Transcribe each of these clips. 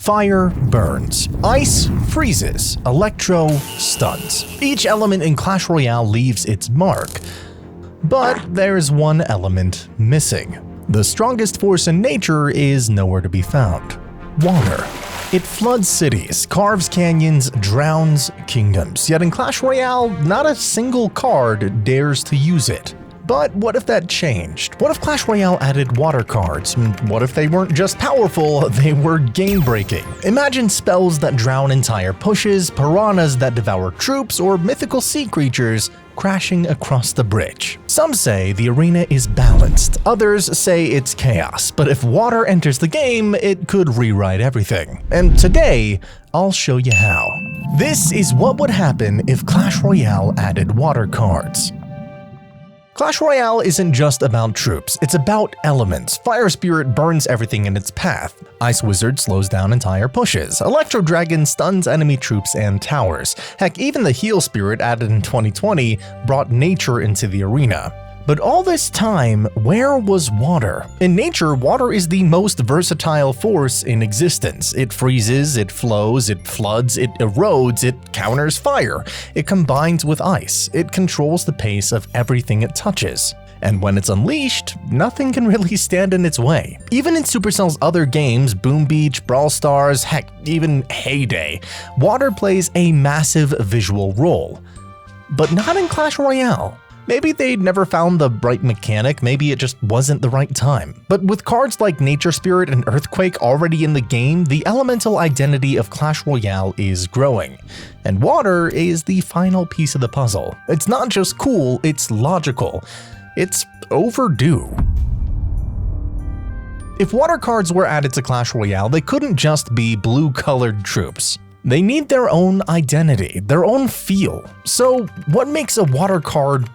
Fire burns, ice freezes, Electro stuns. Each element in Clash Royale leaves its mark, but there's one element missing. The strongest force in nature is nowhere to be found: water. It floods cities, carves canyons, drowns kingdoms, yet in Clash Royale, not a single card dares to use it. But what if that changed? What if Clash Royale added water cards? What if they weren't just powerful, they were game-breaking? Imagine spells that drown entire pushes, piranhas that devour troops, or mythical sea creatures crashing across the bridge. Some say the arena is balanced, others say it's chaos, but if water enters the game, it could rewrite everything. And today, I'll show you how. This is what would happen if Clash Royale added water cards. Clash Royale isn't just about troops, it's about elements. Fire Spirit burns everything in its path. Ice Wizard slows down entire pushes. Electro Dragon stuns enemy troops and towers. Heck, even the Heal Spirit added in 2020 brought nature into the arena. But all this time, where was water? In nature, water is the most versatile force in existence. It freezes, it flows, it floods, it erodes, it counters fire. It combines with ice. It controls the pace of everything it touches. And when it's unleashed, nothing can really stand in its way. Even in Supercell's other games, Boom Beach, Brawl Stars, heck, even Heyday, water plays a massive visual role. But not in Clash Royale. Maybe they'd never found the right mechanic, maybe it just wasn't the right time. But with cards like Nature Spirit and Earthquake already in the game, the elemental identity of Clash Royale is growing. And water is the final piece of the puzzle. It's not just cool, it's logical. It's overdue. If water cards were added to Clash Royale, they couldn't just be blue-colored troops. They need their own identity, their own feel. So what makes a water card,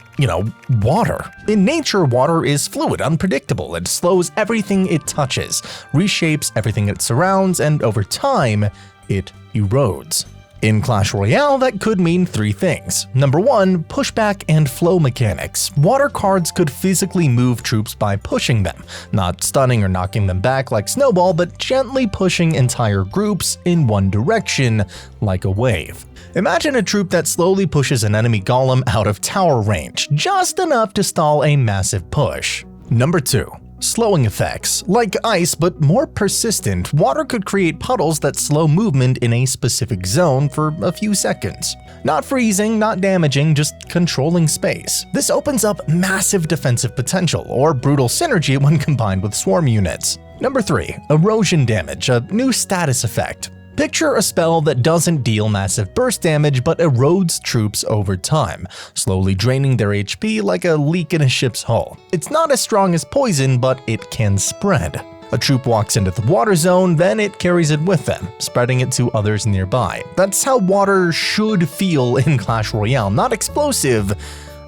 water? In nature, water is fluid, unpredictable. It slows everything it touches, reshapes everything it surrounds, and over time, it erodes. In Clash Royale, that could mean three things. Number one, pushback and flow mechanics. Water cards could physically move troops by pushing them, not stunning or knocking them back like Snowball, but gently pushing entire groups in one direction like a wave. Imagine a troop that slowly pushes an enemy golem out of tower range, just enough to stall a massive push. Number two, slowing effects. Like ice, but more persistent, water could create puddles that slow movement in a specific zone for a few seconds. Not freezing, not damaging, just controlling space. This opens up massive defensive potential, or brutal synergy when combined with swarm units. Number 3. Erosion damage, a new status effect. Picture a spell that doesn't deal massive burst damage but erodes troops over time, slowly draining their HP like a leak in a ship's hull. It's not as strong as poison, but it can spread. A troop walks into the water zone, then it carries it with them, spreading it to others nearby. That's how water should feel in Clash Royale, not explosive,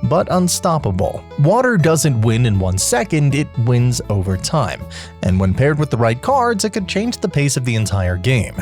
but unstoppable. Water doesn't win in 1 second, it wins over time. And when paired with the right cards, it could change the pace of the entire game.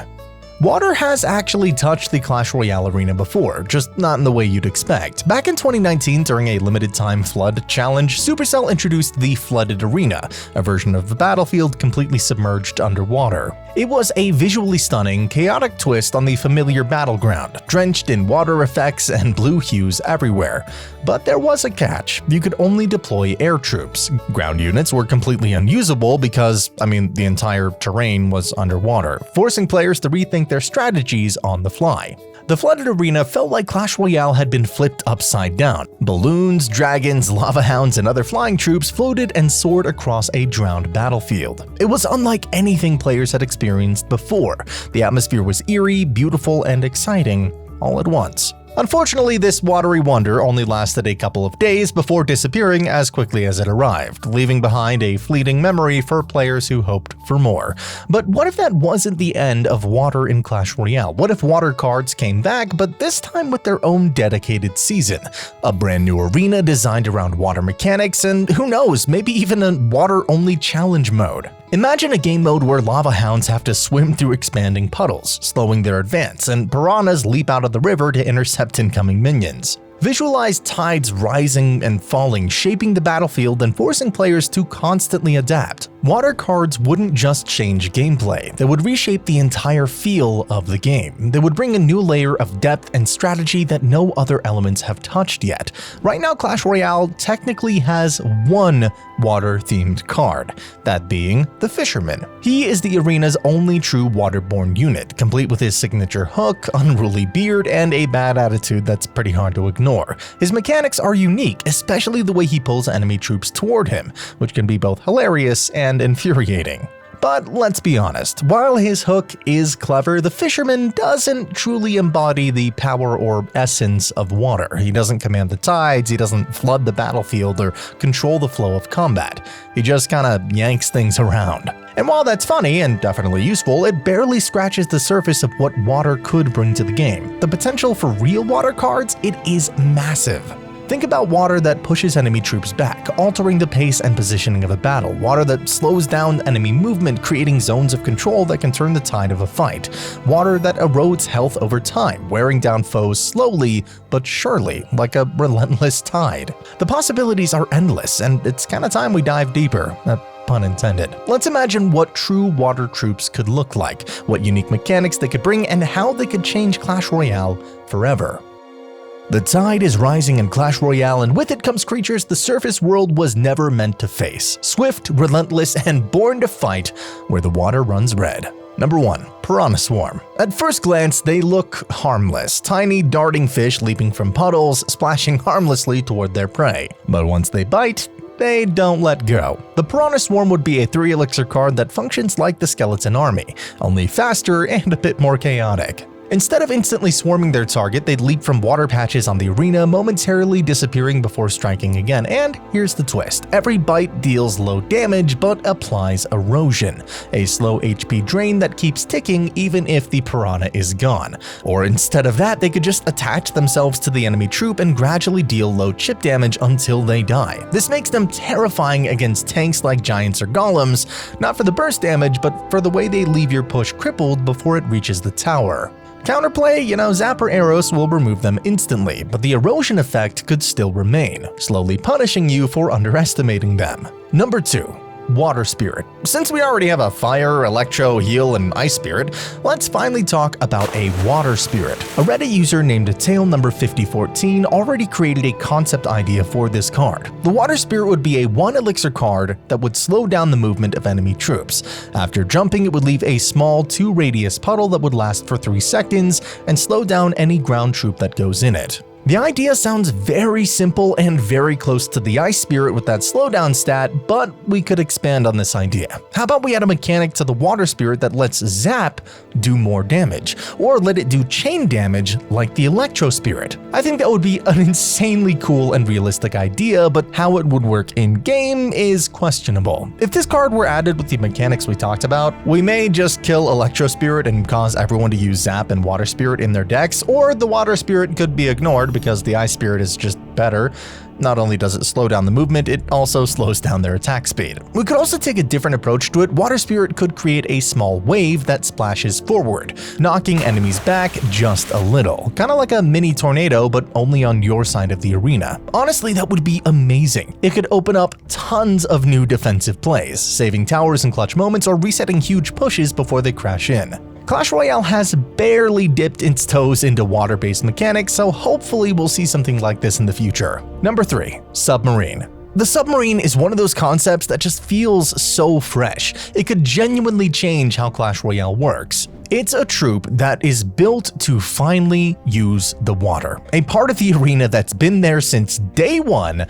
Water has actually touched the Clash Royale arena before, just not in the way you'd expect. Back in 2019, during a limited-time Flood challenge, Supercell introduced the Flooded Arena, a version of the battlefield completely submerged underwater. It was a visually stunning, chaotic twist on the familiar battleground, drenched in water effects and blue hues everywhere. But there was a catch: you could only deploy air troops. Ground units were completely unusable because, the entire terrain was underwater, forcing players to rethink their strategies on the fly. The Flooded Arena felt like Clash Royale had been flipped upside down. Balloons, dragons, lava hounds, and other flying troops floated and soared across a drowned battlefield. It was unlike anything players had experienced before. The atmosphere was eerie, beautiful, and exciting all at once. Unfortunately, this watery wonder only lasted a couple of days before disappearing as quickly as it arrived, leaving behind a fleeting memory for players who hoped for more. But what if that wasn't the end of water in Clash Royale? What if water cards came back, but this time with their own dedicated season? A brand new arena designed around water mechanics, and who knows, maybe even a water-only challenge mode. Imagine a game mode where lava hounds have to swim through expanding puddles, slowing their advance, and piranhas leap out of the river to intercept incoming minions. Visualize tides rising and falling, shaping the battlefield and forcing players to constantly adapt. Water cards wouldn't just change gameplay, they would reshape the entire feel of the game. They would bring a new layer of depth and strategy that no other elements have touched yet. Right now, Clash Royale technically has one water-themed card, that being the Fisherman. He is the arena's only true waterborne unit, complete with his signature hook, unruly beard, and a bad attitude that's pretty hard to ignore. His mechanics are unique, especially the way he pulls enemy troops toward him, which can be both hilarious and infuriating. But let's be honest, while his hook is clever, the Fisherman doesn't truly embody the power or essence of water. He doesn't command the tides, he doesn't flood the battlefield or control the flow of combat. He just kinda yanks things around. And while that's funny and definitely useful, it barely scratches the surface of what water could bring to the game. The potential for real water cards, it is massive. Think about water that pushes enemy troops back, altering the pace and positioning of a battle. Water that slows down enemy movement, creating zones of control that can turn the tide of a fight. Water that erodes health over time, wearing down foes slowly but surely, like a relentless tide. The possibilities are endless, and it's kinda time we dive deeper. Pun intended. Let's imagine what true water troops could look like, what unique mechanics they could bring, and how they could change Clash Royale forever. The tide is rising in Clash Royale, and with it comes creatures the surface world was never meant to face. Swift, relentless, and born to fight where the water runs red. Number 1. Piranha Swarm. At first glance, they look harmless. Tiny, darting fish leaping from puddles, splashing harmlessly toward their prey. But once they bite, they don't let go. The Piranha Swarm would be a 3 elixir card that functions like the Skeleton Army, only faster and a bit more chaotic. Instead of instantly swarming their target, they'd leap from water patches on the arena, momentarily disappearing before striking again. And here's the twist. Every bite deals low damage, but applies erosion, a slow HP drain that keeps ticking even if the piranha is gone. Or instead of that, they could just attach themselves to the enemy troop and gradually deal low chip damage until they die. This makes them terrifying against tanks like giants or golems, not for the burst damage, but for the way they leave your push crippled before it reaches the tower. Counterplay, Zapper arrows will remove them instantly, but the erosion effect could still remain, slowly punishing you for underestimating them. Number 2. Water Spirit. Since we already have a Fire, Electro, Heal, and Ice Spirit, let's finally talk about a Water Spirit. A Reddit user named Tail5014 already created a concept idea for this card. The Water Spirit would be a 1 elixir card that would slow down the movement of enemy troops. After jumping, it would leave a small 2 radius puddle that would last for 3 seconds and slow down any ground troop that goes in it. The idea sounds very simple and very close to the Ice Spirit with that slowdown stat, but we could expand on this idea. How about we add a mechanic to the Water Spirit that lets Zap do more damage, or let it do chain damage like the Electro Spirit? I think that would be an insanely cool and realistic idea, but how it would work in-game is questionable. If this card were added with the mechanics we talked about, we may just kill Electro Spirit and cause everyone to use Zap and Water Spirit in their decks, or the Water Spirit could be ignored because the Ice Spirit is just better. Not only does it slow down the movement, it also slows down their attack speed. We could also take a different approach to it. Water Spirit could create a small wave that splashes forward, knocking enemies back just a little. Kinda like a mini tornado, but only on your side of the arena. Honestly, that would be amazing. It could open up tons of new defensive plays, saving towers in clutch moments or resetting huge pushes before they crash in. Clash Royale has barely dipped its toes into water-based mechanics, so hopefully we'll see something like this in the future. Number 3. Submarine. The submarine is one of those concepts that just feels so fresh. It could genuinely change how Clash Royale works. It's a troop that is built to finally use the water, a part of the arena that's been there since day one,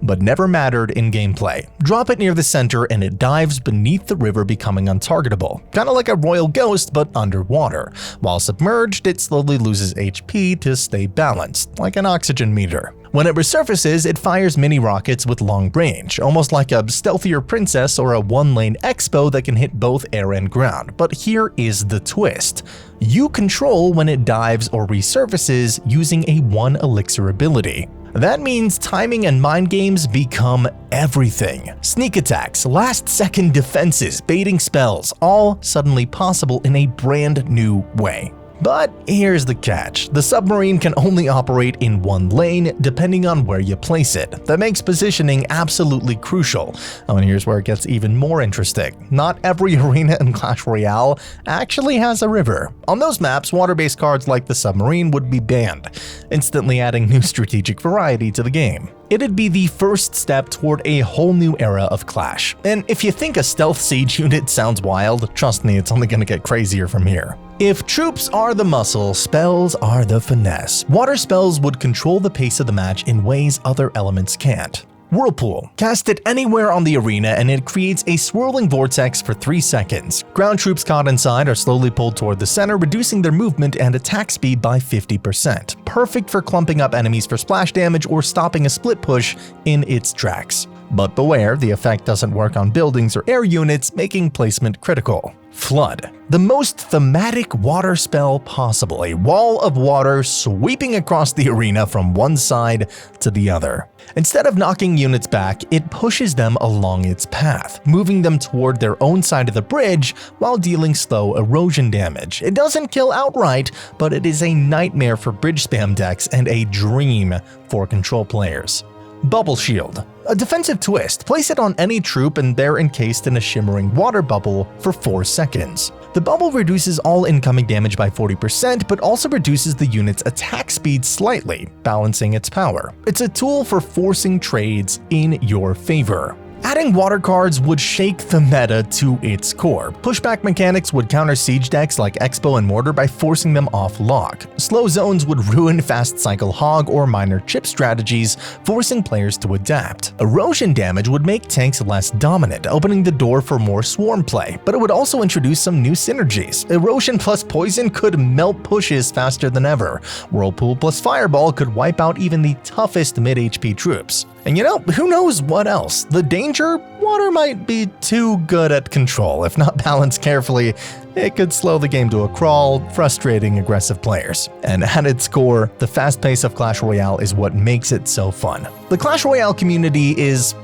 but never mattered in gameplay. Drop it near the center and it dives beneath the river, becoming untargetable. Kinda like a royal ghost, but underwater. While submerged, it slowly loses HP to stay balanced, like an oxygen meter. When it resurfaces, it fires mini rockets with long range, almost like a stealthier princess or a 1-lane expo that can hit both air and ground. But here is the twist. You control when it dives or resurfaces using a 1 elixir ability. That means timing and mind games become everything. Sneak attacks, last-second defenses, baiting spells, all suddenly possible in a brand new way. But here's the catch. The submarine can only operate in one lane depending on where you place it. That makes positioning absolutely crucial. Oh, and here's where it gets even more interesting. Not every arena in Clash Royale actually has a river. On those maps, water-based cards like the submarine would be banned, instantly adding new strategic variety to the game. It'd be the first step toward a whole new era of Clash. And if you think a stealth siege unit sounds wild, trust me, it's only gonna get crazier from here. If troops are the muscle, spells are the finesse. Water spells would control the pace of the match in ways other elements can't. Whirlpool. Cast it anywhere on the arena and it creates a swirling vortex for 3 seconds. Ground troops caught inside are slowly pulled toward the center, reducing their movement and attack speed by 50%. Perfect for clumping up enemies for splash damage or stopping a split push in its tracks. But beware, the effect doesn't work on buildings or air units, making placement critical. Flood. The most thematic water spell possible, a wall of water sweeping across the arena from one side to the other. Instead of knocking units back, it pushes them along its path, moving them toward their own side of the bridge while dealing slow erosion damage. It doesn't kill outright, but it is a nightmare for bridge spam decks and a dream for control players. Bubble Shield. A defensive twist. Place it on any troop and they're encased in a shimmering water bubble for 4 seconds. The bubble reduces all incoming damage by 40%, but also reduces the unit's attack speed slightly, balancing its power. It's a tool for forcing trades in your favor. Adding water cards would shake the meta to its core. Pushback mechanics would counter siege decks like Expo and Mortar by forcing them off lock. Slow zones would ruin fast cycle hog or minor chip strategies, forcing players to adapt. Erosion damage would make tanks less dominant, opening the door for more swarm play, but it would also introduce some new synergies. Erosion plus poison could melt pushes faster than ever. Whirlpool plus fireball could wipe out even the toughest mid-HP troops. And you know, who knows what else? The danger? Water might be too good at control. If not balanced carefully, it could slow the game to a crawl, frustrating aggressive players. And at its core, the fast pace of Clash Royale is what makes it so fun. The Clash Royale community is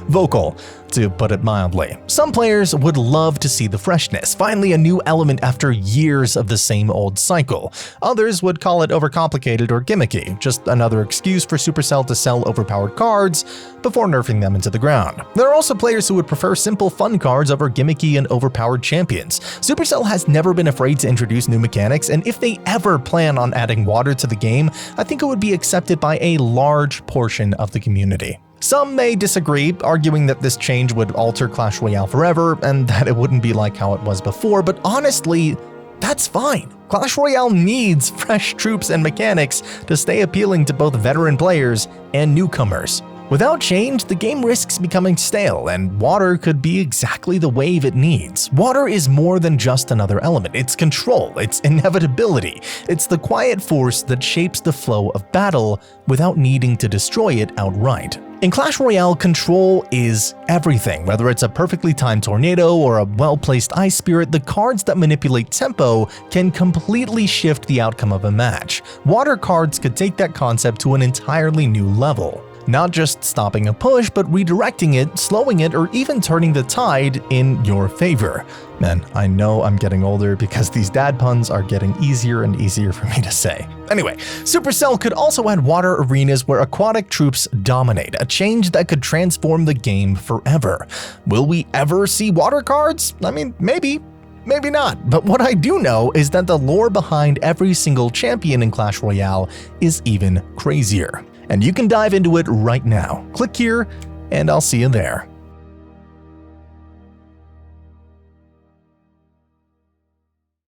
vocal, to put it mildly. Some players would love to see the freshness, finally a new element after years of the same old cycle. Others would call it overcomplicated or gimmicky, just another excuse for Supercell to sell overpowered cards before nerfing them into the ground. There are also players who would prefer simple fun cards over gimmicky and overpowered champions. Supercell has never been afraid to introduce new mechanics, and if they ever plan on adding water to the game, I think it would be accepted by a large portion of the community. Some may disagree, arguing that this change would alter Clash Royale forever and that it wouldn't be like how it was before, but honestly, that's fine. Clash Royale needs fresh troops and mechanics to stay appealing to both veteran players and newcomers. Without change, the game risks becoming stale, and water could be exactly the wave it needs. Water is more than just another element. It's control, it's inevitability. It's the quiet force that shapes the flow of battle without needing to destroy it outright. In Clash Royale, control is everything. Whether it's a perfectly timed tornado or a well-placed ice spirit, the cards that manipulate tempo can completely shift the outcome of a match. Water cards could take that concept to an entirely new level. Not just stopping a push, but redirecting it, slowing it, or even turning the tide in your favor. Man, I know I'm getting older because these dad puns are getting easier and easier for me to say. Anyway, Supercell could also add water arenas where aquatic troops dominate, a change that could transform the game forever. Will we ever see water cards? I mean, maybe not. But what I do know is that the lore behind every single champion in Clash Royale is even crazier. And you can dive into it right now. Click here, and I'll see you there.